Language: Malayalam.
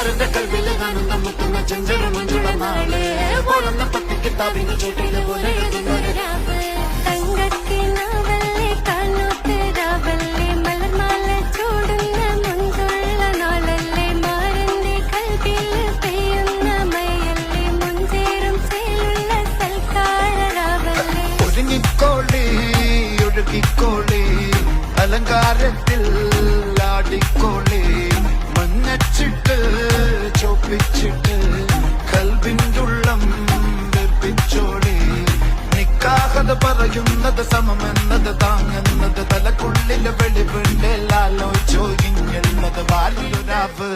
അലങ്കാരന്റെ കൽവില് കാണുന്ന മുത്തുന്ന ചെഞ്ചര മഞ്ചുള്ള നാള് ഓടുന്ന പത്തി കിതാബിന് ചോട്ടില് പോലെ എഴുതുന്നൊരു രാവ് തങ്കക്കിനാവല്ലേ കാലൂത്ത് രാവല്ലേ മലർമാല ചൂടുന്ന മുൻപുള്ള നാളല്ലേ മാറിന്റെ കൽവില് പെയ്യുന്ന മയല്ലേ മുൻചേരും ചേലുള്ള സൽക്കാര രാവല്ലേ ഒരുങ്ങിക്കോളി ഒഴുകിക്കോളി അലങ്കാരത്തിൽ ആടിക്കോളി മഞ്ഞച്ചിട്ട് ചോപ്പിച്ചിട്ട് കൽവിൻ്റെ ഉള്ളം വെപ്പിച്ചോളി നിക്കാഹത് പറയുന്നത് സമമെന്നത് താങ്ങുന്നത് തലക്കുള്ളിലെ വെളിവുണ്ട് ലാലോചിഞ്ഞുള്ളത് വാലിയൊരാവ്